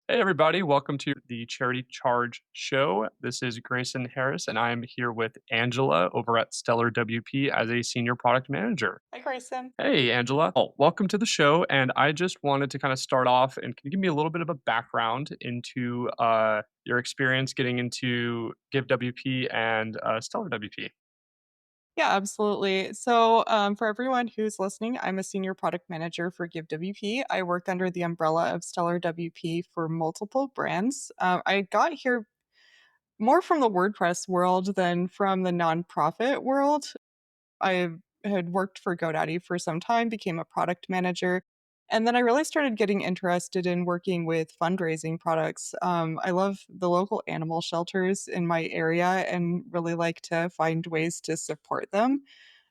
Hey, everybody. Welcome to the Charity Charge Show. This is Grayson Harris, and I am here with Angela over at Stellar WP as a senior product manager. Hi, Grayson. Hey, Angela. Oh, welcome to the show. And I just wanted to kind of start off and can you give me a little bit of a background into your experience getting into GiveWP and Stellar WP? Yeah, absolutely. So, for everyone who's listening, I'm a senior product manager for GiveWP. I work under the umbrella of Stellar WP for multiple brands. I got here more from the WordPress world than from the nonprofit world. I had worked for GoDaddy for some time, became a product manager, and then I really started getting interested in working with fundraising products. I love the local animal shelters in my area and really like to find ways to support them.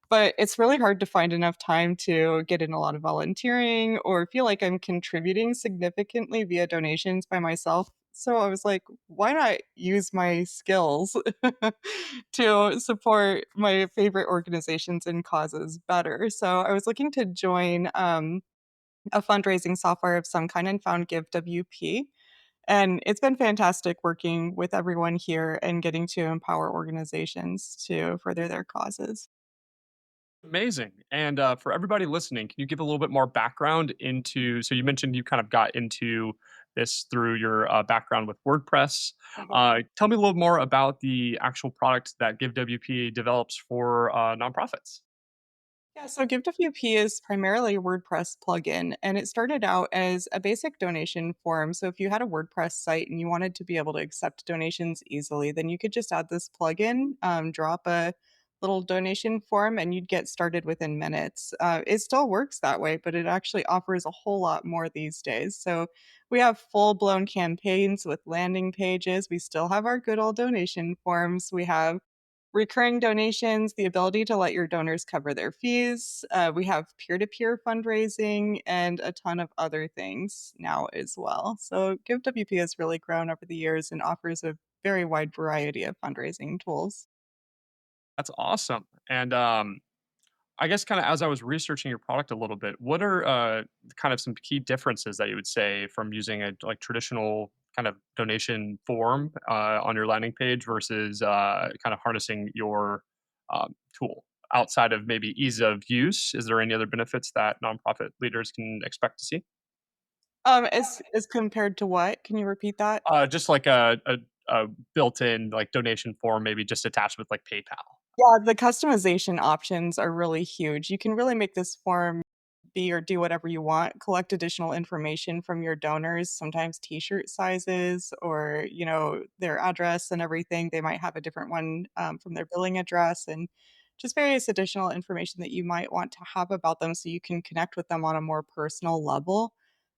But it's really hard to find enough time to get in a lot of volunteering or feel like I'm contributing significantly via donations by myself. So I was like, why not use my skills to support my favorite organizations and causes better? So I was looking to join a fundraising software of some kind and found GiveWP. And it's been fantastic working with everyone here and getting to empower organizations to further their causes. Amazing. And for everybody listening, can you give a little bit more background into? So you mentioned you kind of got into this through your background with WordPress. Tell me a little more about the actual product that GiveWP develops for nonprofits. Yeah, so GiveWP is primarily a WordPress plugin, and it started out as a basic donation form. So if you had a WordPress site and you wanted to be able to accept donations easily, then you could just add this plugin, drop a little donation form, and you'd get started within minutes. It still works that way, but it actually offers a whole lot more these days. So we have full blown campaigns with landing pages. We still have our good old donation forms. We have recurring donations, the ability to let your donors cover their fees. We have peer to peer fundraising and a ton of other things now as well. So, GiveWP has really grown over the years and offers a very wide variety of fundraising tools. That's awesome. And I guess kind of as I was researching your product a little bit, what are kind of some key differences that you would say from using a like traditional kind of donation form on your landing page versus kind of harnessing your tool outside of maybe ease of use? Is there any other benefits that nonprofit leaders can expect to see? As compared to what? Can you repeat that? Just like a built-in like donation form, maybe just attached with like PayPal. Yeah, the customization options are really huge. You can really make this form be or do whatever you want, collect additional information from your donors, sometimes t-shirt sizes or, their address and everything. They might have a different one from their billing address and just various additional information that you might want to have about them so you can connect with them on a more personal level.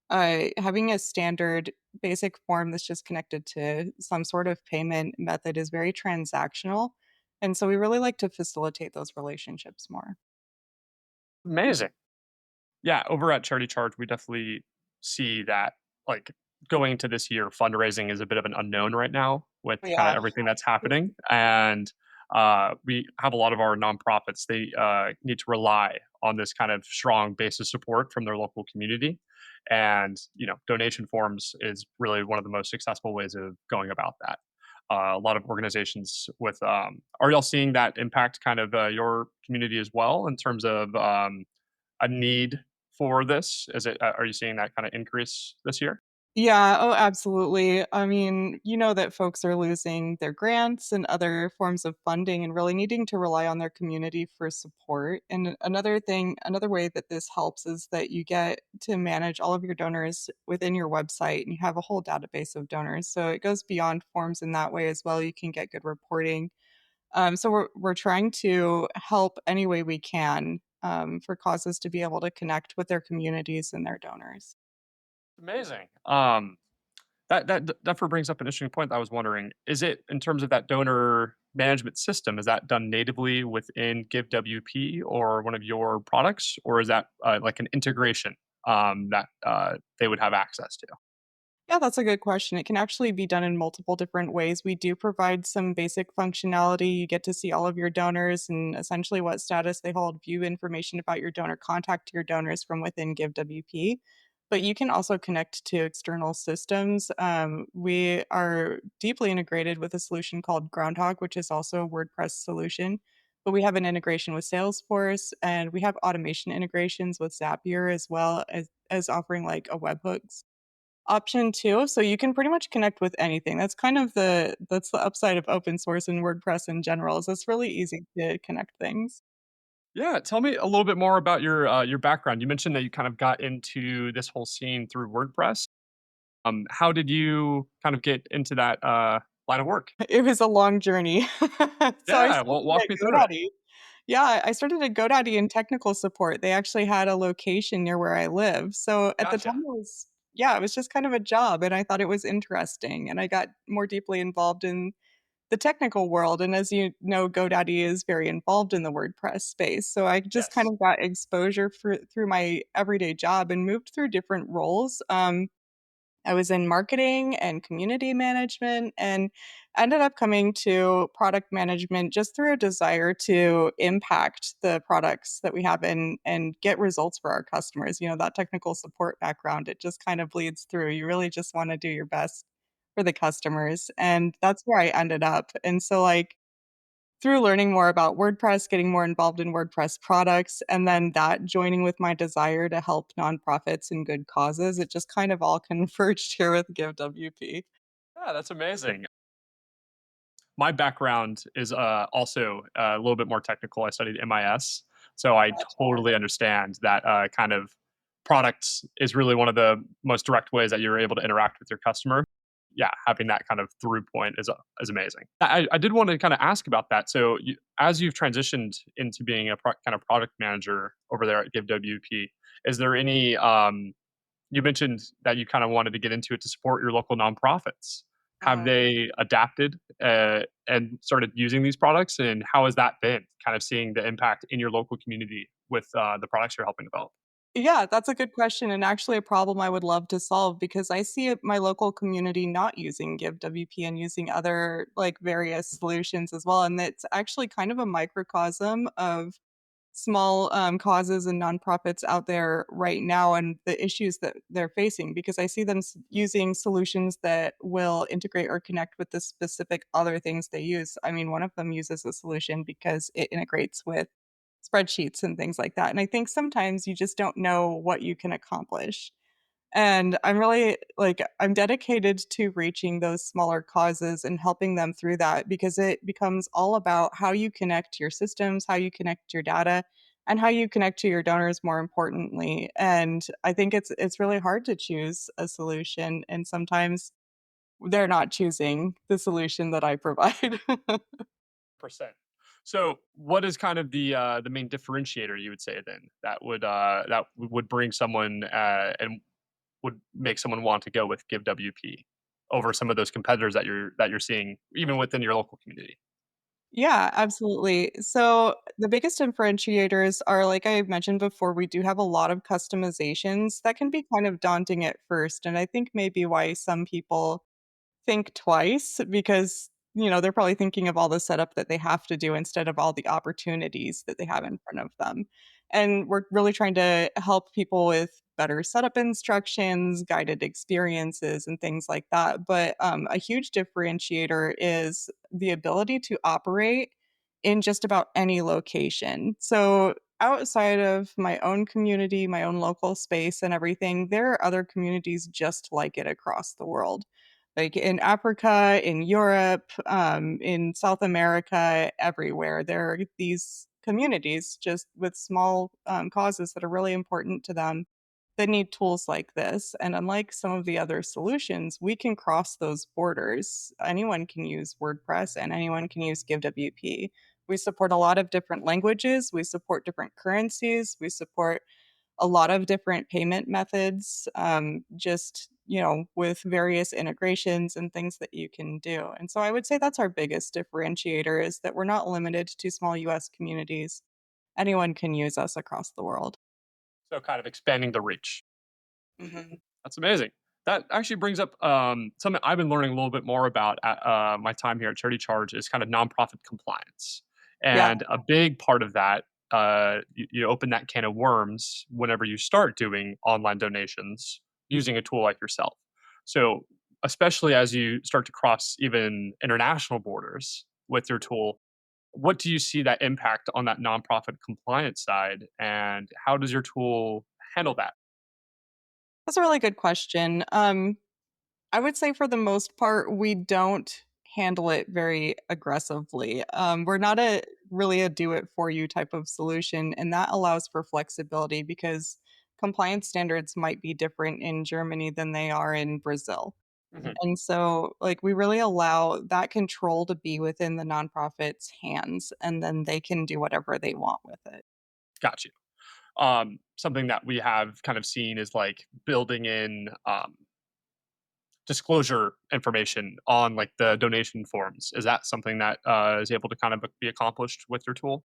Having a standard basic form that's just connected to some sort of payment method is very transactional. And so we really like to facilitate those relationships more. Amazing. Yeah, over at Charity Charge, we definitely see that like going into this year, fundraising is a bit of an unknown right now with kind of Yeah. everything that's happening. And we have a lot of our nonprofits, they need to rely on this kind of strong base of support from their local community. And, donation forms is really one of the most successful ways of going about that. A lot of organizations with, are y'all seeing that impact kind of your community as well in terms of a need for this? Is it are you seeing that kinda increase this year? Yeah, oh, absolutely. I mean, you know that folks are losing their grants and other forms of funding and really needing to rely on their community for support. And another way that this helps is that you get to manage all of your donors within your website and you have a whole database of donors. So it goes beyond forms in that way as well. You can get good reporting. So we're trying to help any way we can for causes to be able to connect with their communities and their donors. Amazing. That definitely brings up an interesting point that I was wondering, is it in terms of that donor management system, is that done natively within GiveWP or one of your products, or is that, like an integration, that, they would have access to? Yeah, that's a good question. It can actually be done in multiple different ways. We do provide some basic functionality. You get to see all of your donors and essentially what status they hold, view information about your donor, contact your donors from within GiveWP. but you can also connect to external systems. We are deeply integrated with a solution called Groundhog, which is also a WordPress solution. But we have an integration with Salesforce, and we have automation integrations with Zapier as well as offering like a webhooks option too. So you can pretty much connect with anything. That's the upside of open source and WordPress in general. Is it's really easy to connect things. Yeah, tell me a little bit more about your background. You mentioned that you kind of got into this whole scene through WordPress. How did you kind of get into that line of work? It was a long journey. So I Yeah, well, started walk at me through it. GoDaddy. Yeah, I started at GoDaddy in technical support. They actually had a location near where I live. So at the Gotcha. time it was just kind of a job and I thought it was interesting and I got more deeply involved in the technical world. And as you know, GoDaddy is very involved in the WordPress space. So I just kind Yes. of got exposure through my everyday job and moved through different roles. I was in marketing and community management and ended up coming to product management just through a desire to impact the products that we have and get results for our customers. You know, that technical support background, it just kind of bleeds through. You really just want to do your best for the customers. And that's where I ended up. And so like through learning more about WordPress, getting more involved in WordPress products, and then that joining with my desire to help nonprofits and good causes, it just kind of all converged here with GiveWP. Yeah, that's amazing. My background is also a little bit more technical. I studied MIS, so I Gotcha. totally understand that kind of products is really one of the most direct ways that you're able to interact with your customer. Yeah, having that kind of through point is amazing. I did want to kind of ask about that. So, as you've transitioned into being a kind of product manager over there at GiveWP, is there any you mentioned that you kind of wanted to get into it to support your local nonprofits. Have Uh-huh. they adapted and started using these products? And how has that been? Kind of seeing the impact in your local community with the products you're helping develop. Yeah, that's a good question and actually a problem I would love to solve because I see my local community not using GiveWP and using other like various solutions as well. And it's actually kind of a microcosm of small causes and nonprofits out there right now and the issues that they're facing because I see them using solutions that will integrate or connect with the specific other things they use. I mean, one of them uses a solution because it integrates with spreadsheets and things like that. And I think sometimes you just don't know what you can accomplish. And I'm really like, I'm dedicated to reaching those smaller causes and helping them through that because it becomes all about how you connect your systems, how you connect your data, and how you connect to your donors more importantly. And I think it's really hard to choose a solution and sometimes they're not choosing the solution that I provide. Percent. So, what is kind of the main differentiator you would say then that would bring someone and would make someone want to go with GiveWP over some of those competitors that you're seeing even within your local community? Yeah, absolutely. So the biggest differentiators are, like I mentioned before, we do have a lot of customizations that can be kind of daunting at first. And I think maybe why some people think twice because, you know, they're probably thinking of all the setup that they have to do instead of all the opportunities that they have in front of them. And we're really trying to help people with better setup instructions, guided experiences, and things like that. But a huge differentiator is the ability to operate in just about any location. So outside of my own community, my own local space, and everything, there are other communities just like it across the world like in Africa, in Europe, in South America, everywhere. There are these communities just with small causes that are really important to them that need tools like this. And unlike some of the other solutions, we can cross those borders. Anyone can use WordPress and anyone can use GiveWP. We support a lot of different languages, we support different currencies, we support a lot of different payment methods, just, you know, with various integrations and things that you can do. And so I would say that's our biggest differentiator is that we're not limited to small US communities. Anyone can use us across the world. So, kind of expanding the reach. Mhm. That's amazing. That actually brings up something I've been learning a little bit more about at my time here at Charity Charge is kind of nonprofit compliance. Yeah. And a big part of that you open that can of worms whenever you start doing online donations using a tool like yourself. So, especially as you start to cross even international borders with your tool, what do you see that impact on that nonprofit compliance side, and how does your tool handle that? That's a really good question. I would say for the most part, we don't handle it very aggressively. We're not a really a do it for you type of solution, and that allows for flexibility because compliance standards might be different in Germany than they are in Brazil. Mhm. And so, like, we really allow that control to be within the nonprofit's hands, and then they can do whatever they want with it. Got you. Something that we have kind of seen is like building in disclosure information on like the donation forms. Is that something that is able to kind of be accomplished with your tool?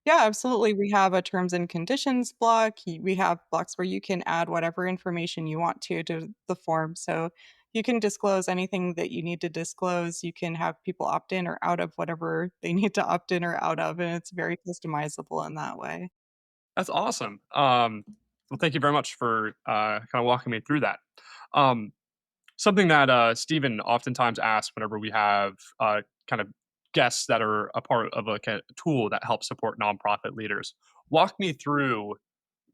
Yeah, absolutely. We have a terms and conditions block. We have blocks where you can add whatever information you want to the form. So you can disclose anything that you need to disclose. You can have people opt in or out of whatever they need to opt in or out of, and it's very customizable in that way. That's awesome. Well, thank you very much for kind of walking me through that. Um, Something that Stephen oftentimes asks whenever we have kind of guests that are a part of like a tool that helps support nonprofit leaders. Walk me through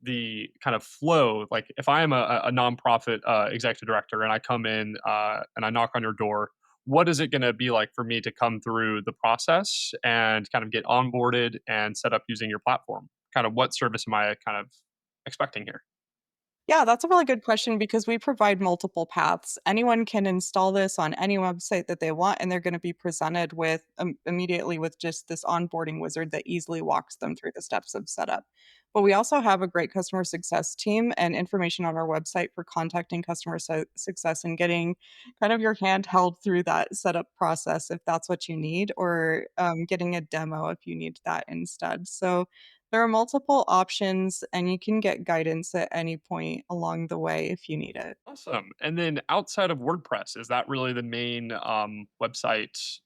the kind of flow. Like if I am a nonprofit executive director and I come in and I knock on your door, what is it going to be like for me to come through the process and kind of get onboarded and set up using your platform? Kind of what service am I kind of expecting here? Yeah, that's a really good question because we provide multiple paths. Anyone can install this on any website that they want, and they're going to be presented with immediately with just this onboarding wizard that easily walks them through the steps of setup. But we also have a great customer success team and information on our website for contacting customer success and getting kind of your hand held through that setup process if that's what you need, or getting a demo if you need that instead. So there are multiple options, and you can get guidance at any point along the way if you need it. Awesome. And then outside of WordPress, is that really the main website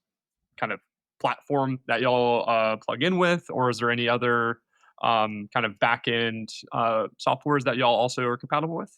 kind of platform that y'all plug in with, or is there any other kind of back end softwares that y'all also are compatible with?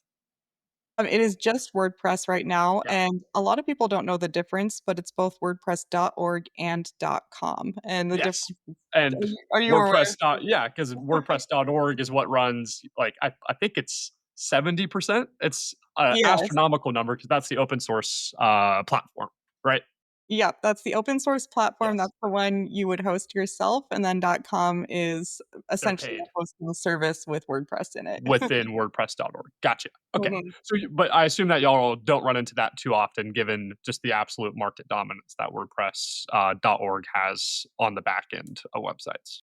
It is just WordPress right now, Yeah. and a lot of people don't know the difference, but it's both WordPress.org and .com, and the Yes. difference is And are you aware? WordPress. Yeah, because WordPress.org is what runs like I think it's 70%. It's an Yes. astronomical number because that's the open source platform, right? Yep, that's the open source platform, Yes. that's the one you would host yourself, and then .com is They're essentially paid a hosting service with WordPress in it. within WordPress.org. Gotcha. Okay. Mhm. So, but I assume that y'all don't run into that too often, given just the absolute market dominance that WordPress .org has on the back end of websites.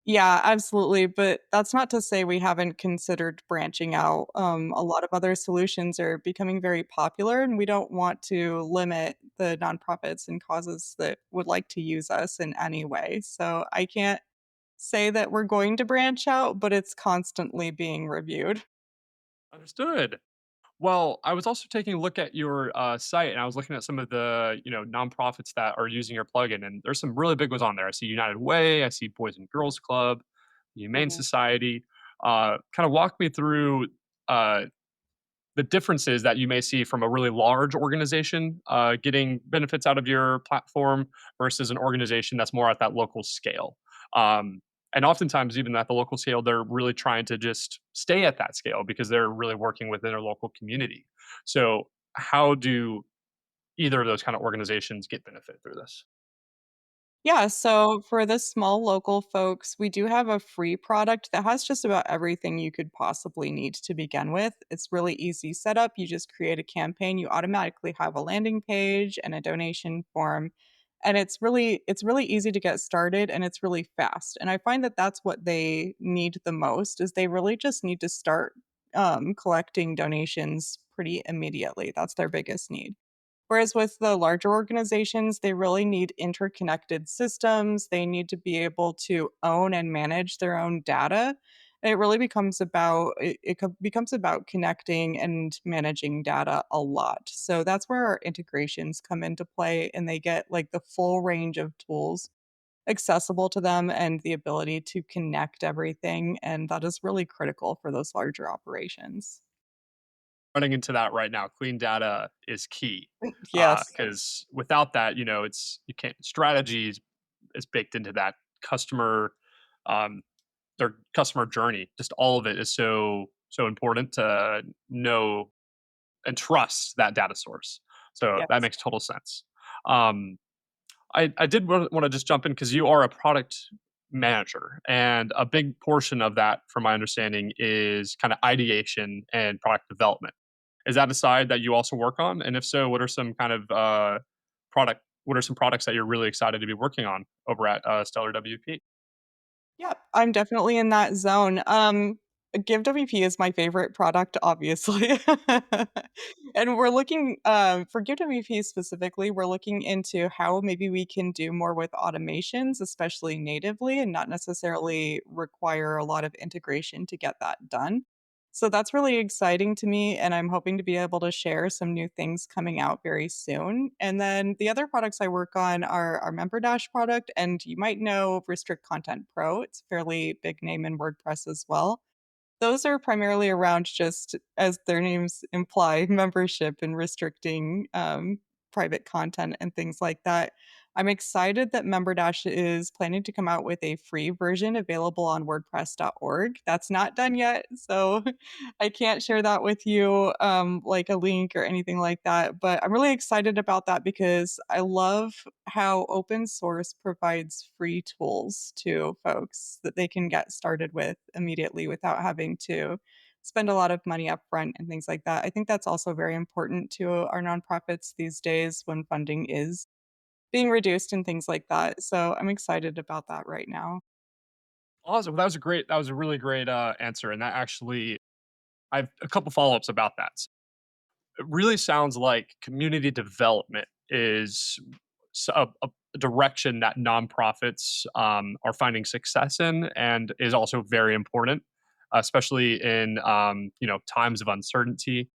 Yeah, absolutely, but that's not to say we haven't considered branching out. A lot of other solutions are becoming very popular, and we don't want to limit the nonprofits and causes that would like to use us in any way. So I can't say that we're going to branch out, but it's constantly being reviewed. Understood. Well, I was also taking a look at your site, and I was looking at some of the nonprofits that are using your plugin, and there's some really big ones on there. I see United Way, I see Boys and Girls Club, Humane Mhm. Society. Kind of walk me through uh, the differences that you may see from a really large organization getting benefits out of your platform versus an organization that's more at that local scale. Um, and oftentimes, even at the local scale, they're really trying to just stay at that scale because they're really working within their local community. So, how do either of those kind of organizations get benefit through this? Yeah, so for the small local folks, we do have a free product that has just about everything you could possibly need to begin with. It's really easy setup. You just create a campaign, you automatically have a landing page and a donation form, and it's really easy to get started and it's really fast. And I find that that's what they need the most is they really just need to start collecting donations pretty immediately. That's their biggest need. Whereas with the larger organizations, they really need interconnected systems. They need to be able to own and manage their own data. And it really becomes about connecting and managing data a lot. So that's where our integrations come into play and they get like the full range of tools accessible to them and the ability to connect everything, and that is really critical for those larger operations. Running into that right now. Clean data is key, Yes. because without that, it's you can't strategy is baked into that customer, um, their customer journey. Just all of it is so important to know and trust that data source. So that Yes. makes total sense. Um, I did want to just jump in because you are a product manager, and a big portion of that, from my understanding, is kind of ideation and product development. Is that a side that you also work on? And if so, what are some kind of product? What are some products that you're really excited to be working on over at Stellar WP? Yep, I'm definitely in that zone. GiveWP is my favorite product, obviously. And we're looking, for GiveWP specifically, we're looking into how maybe we can do more with automations, especially natively, and not necessarily require a lot of integration to get that done. So that's really exciting to me, and I'm hoping to be able to share some new things coming out very soon. And then the other products I work on are our Member Dash product, and you might know Restrict Content Pro. It's a fairly big name in WordPress as well. Those are primarily around just, as their names imply, membership and restricting, private content and things like that. I'm excited that MemberDash is planning to come out with a free version available on WordPress.org. That's not done yet, so I can't share that with you, like a link or anything like that. But I'm really excited about that because I love how open source provides free tools to folks that they can get started with immediately without having to spend a lot of money up front and things like that. I think that's also very important to our nonprofits these days when funding is being reduced and things like that. So I'm excited about that right now. Awesome. That was a really great answer. And that actually, I have a couple follow ups about that. It really sounds like community development is a direction that nonprofits are finding success in, and is also very important, especially in times of uncertainty.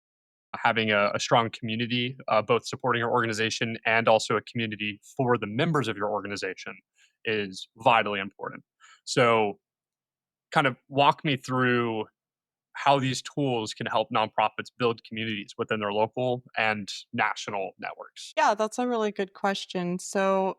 Having a strong community, both supporting your organization and also a community for the members of your organization, is vitally important. So, kind of walk me through how these tools can help nonprofits build communities within their local and national networks. Yeah, that's a really good question. So,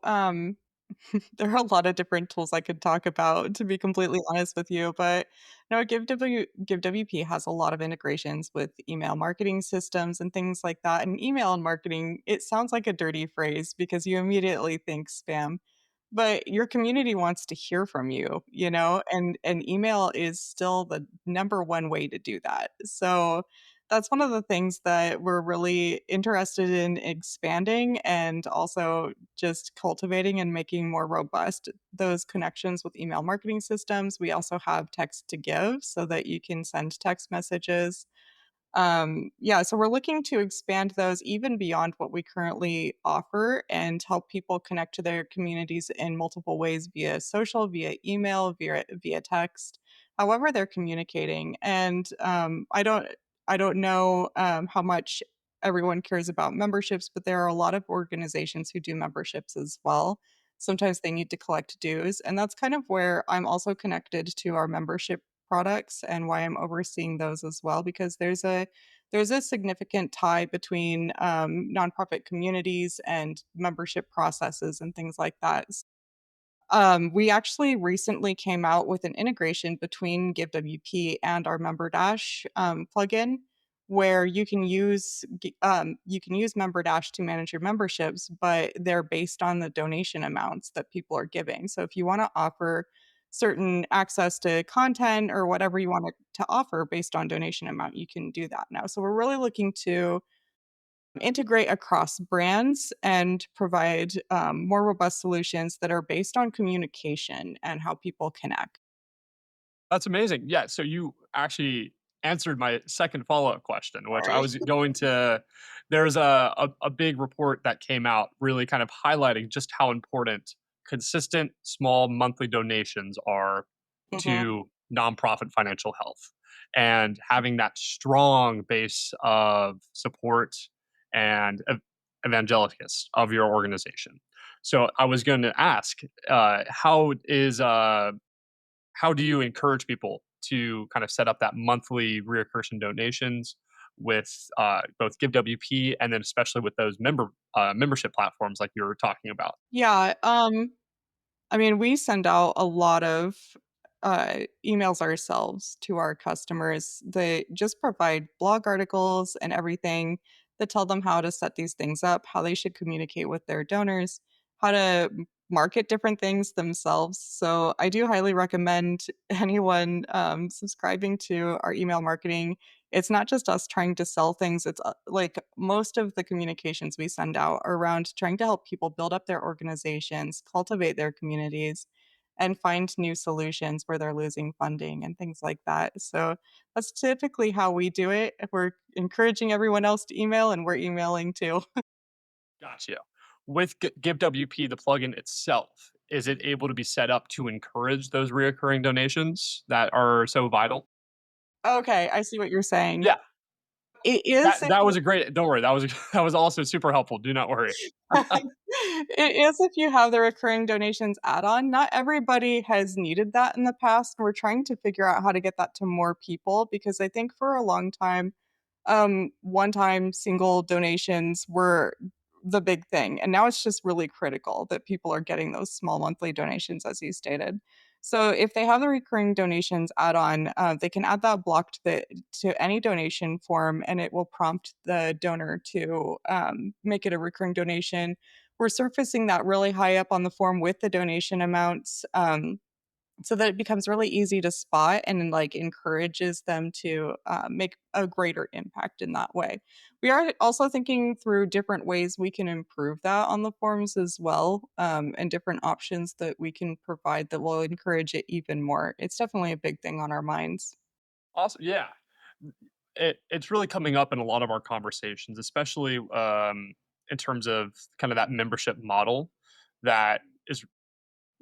there are a lot of different tools I could talk about, to be completely honest with you, but no, GiveWP has a lot of integrations with email marketing systems and things like that. And email and marketing, it sounds like a dirty phrase because you immediately think spam, but your community wants to hear from you, and email is still the number one way to do that. So that's one of the things that we're really interested in expanding and also just cultivating and making more robust those connections with email marketing systems. We also have text to give so that you can send text messages. Yeah, so we're looking to expand those even beyond what we currently offer and help people connect to their communities in multiple ways via social, via email, via text, however they're communicating. And I don't know how much everyone cares about memberships, but there are a lot of organizations who do memberships as well. Sometimes they need to collect dues, and that's kind of where I'm also connected to our membership products and why I'm overseeing those as well because there's a significant tie between nonprofit communities and membership processes and things like that. We actually recently came out with an integration between GiveWP and our MemberDash plugin, where you can use MemberDash to manage your memberships, but they're based on the donation amounts that people are giving. So if you want to offer certain access to content or whatever you want to offer based on donation amount, you can do that now. So we're really looking to integrate across brands and provide more robust solutions that are based on communication and how people connect. That's amazing. Yeah. So you actually answered my second follow-up question, which I Sorry. was going to. There's a big report that came out really kind of highlighting just how important consistent small monthly donations are Mhm. to nonprofit financial health, and having that strong base of support and evangelicus of your organization. So I was going to ask, how do you encourage people to kind of set up that monthly reoccurring donations with both GiveWP and then especially with those membership platforms like you were talking about? Yeah, I mean, we send out a lot of emails ourselves to our customers. They just provide blog articles and everything that tell them how to set these things up, how they should communicate with their donors, how to market different things themselves. So I do highly recommend anyone subscribing to our email marketing. It's not just us trying to sell things. It's like most of the communications we send out are around trying to help people build up their organizations, cultivate their communities, and find new solutions where they're losing funding and things like that. So that's typically how we do it. We're encouraging everyone else to email and we're emailing too. Gotcha. With GiveWP, the plugin itself, is it able to be set up to encourage those reoccurring donations that are so vital? Okay, I see what you're saying. Yeah, It is if that you was a great. Don't worry, that was that was also super helpful. Do not worry. It is if you have the recurring donations add-on. Not everybody has needed that in the past. We're trying to figure out how to get that to more people because I think for a long time, one-time single donations were the big thing, and now it's just really critical that people are getting those small monthly donations, as you stated. So if they have the recurring donations add-on, they can add that block to any donation form, and it will prompt the donor to make it a recurring donation. We're surfacing that really high up on the form with the donation amounts. So that it becomes really easy to spot and like encourages them to make a greater impact in that way. We are also thinking through different ways we can improve that on the forms as well, and different options that we can provide that will encourage it even more. It's definitely a big thing on our minds. Awesome. Yeah, it's really coming up in a lot of our conversations, especially in terms of kind of that membership model that is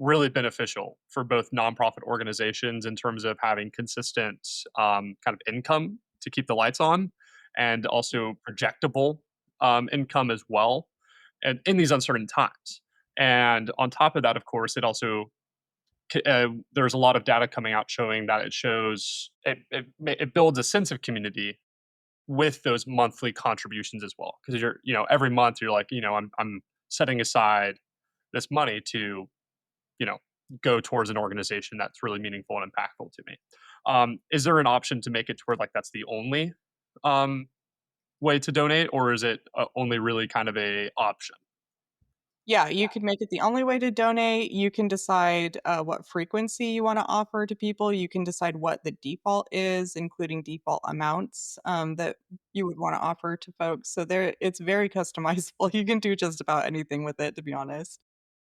really beneficial for both nonprofit organizations in terms of having consistent kind of income to keep the lights on, and also projectable income as well, and in these uncertain times. And on top of that, of course, it also there's a lot of data coming out showing that it builds a sense of community with those monthly contributions as well, because every month you're like, I'm setting aside this money to you know go towards an organization that's really meaningful and impactful to me. Is there an option to make it to where like that's the only um, way to donate, or is it only really kind of a option? Yeah, you can make it the only way to donate. You can decide what frequency you want to offer to people. You can decide what the default is, including default amounts that you would want to offer to folks. So there, it's very customizable. You can do just about anything with it, to be honest.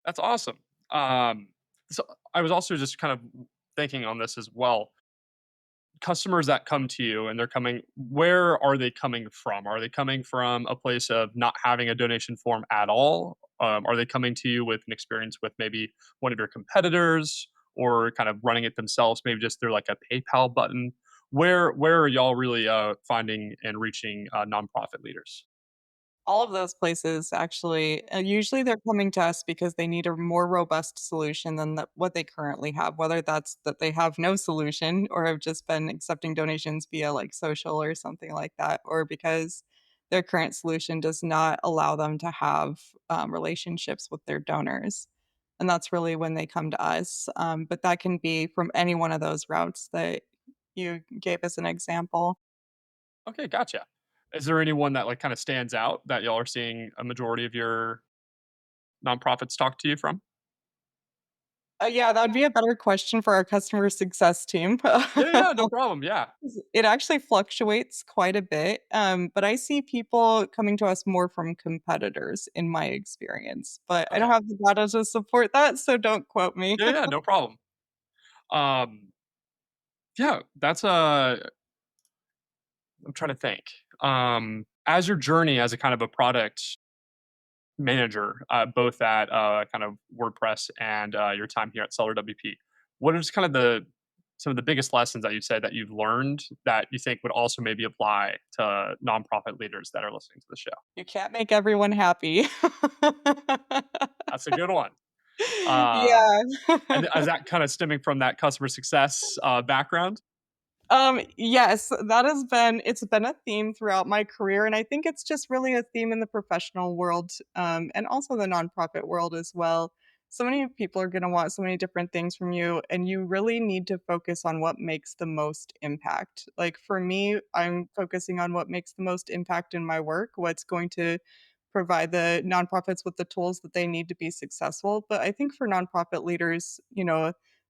That's awesome. um, so I was also just kind of thinking on this as well. Customers that come to you and they're coming, where are they coming from? Are they coming from a place of not having a donation form at all? Are they coming to you with an experience with maybe one of your competitors, or kind of running it themselves, maybe just through like a PayPal button? Where are y'all really finding and reaching nonprofit leaders? All of those places actually, usually they're coming to us because they need a more robust solution than what they currently have, whether that's that they have no solution or have just been accepting donations via like social or something like that, or because their current solution does not allow them to have relationships with their donors. And that's really when they come to us. But that can be from any one of those routes that you gave as an example. Okay, gotcha. Is there anyone that like kind of stands out that y'all are seeing a majority of your nonprofits talk to you from? Yeah, that would be a better question for our customer success team. Yeah, yeah, no problem. Yeah. It actually fluctuates quite a bit, but I see people coming to us more from competitors in my experience, but I Okay. don't have the data to support that, so don't quote me. Yeah, yeah, no problem. Um, yeah, that's I'm trying to think. As your journey as a kind of a product manager, both at kind of WordPress and your time here at Seller WP, what is kind of the some of the biggest lessons that you said that you've learned that you think would also maybe apply to nonprofit leaders that are listening to the show? You can't make everyone happy. That's a good one. Um, Yeah. and is that kind of stemming from that customer success background? Yes, it's been a theme throughout my career, and I think it's just really a theme in the professional world, and also the nonprofit world as well. So many people are gonna want so many different things from you, and you really need to focus on what makes the most impact. Like for me, I'm focusing on what makes the most impact in my work, what's going to provide the nonprofits with the tools that they need to be successful. But I think for nonprofit leaders,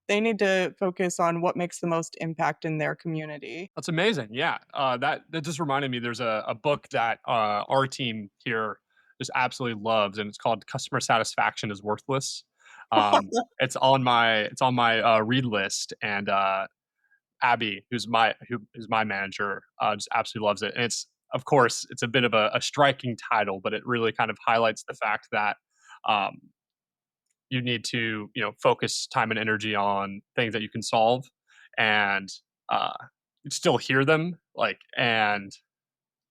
they need to focus on what makes the most impact in their community. That's amazing. Yeah, that just reminded me. There's a book that our team here just absolutely loves, and it's called "Customer Satisfaction is Worthless." It's on my read list, and Abby, who is my manager, just absolutely loves it. And it's of course it's a bit of a striking title, but it really kind of highlights the fact that um, you need to focus time and energy on things that you can solve, and uh, still hear them and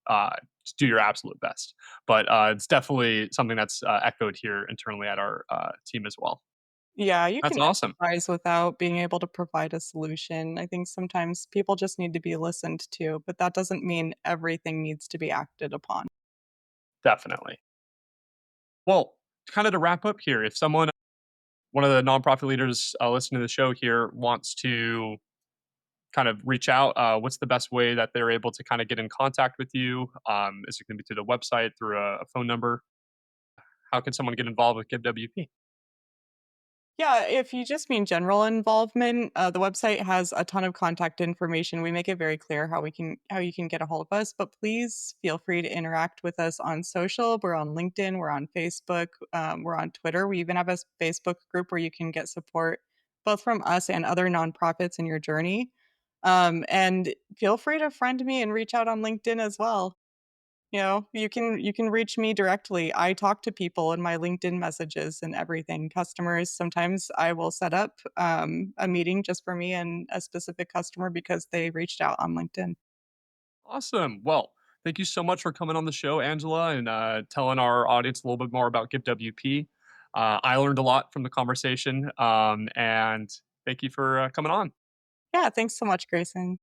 uh, just do your absolute best. But it's definitely something that's echoed here internally at our team as well. Yeah, you That's can awesome. empathize without being able to provide a solution. I think sometimes people just need to be listened to, but that doesn't mean everything needs to be acted upon. Definitely. Well, kind of to wrap up here, if one of the nonprofit leaders listening to the show here wants to kind of reach out, what's the best way that they're able to kind of get in contact with you? Is it going to be through the website, through a phone number? How can someone get involved with GiveWP? Yeah, if you just mean general involvement, the website has a ton of contact information. We make it very clear how you can get a hold of us, but please feel free to interact with us on social. We're on LinkedIn, we're on Facebook, we're on Twitter. We even have a Facebook group where you can get support both from us and other nonprofits in your journey. And feel free to friend me and reach out on LinkedIn as well. You can reach me directly. I talk to people in my LinkedIn messages and everything. Customers, sometimes I will set up, a meeting just for me and a specific customer because they reached out on LinkedIn. Awesome. Well, thank you so much for coming on the show, Angela, and telling our audience a little bit more about GiveWP. I learned a lot from the conversation, and thank you for coming on. Yeah, thanks so much, Grayson.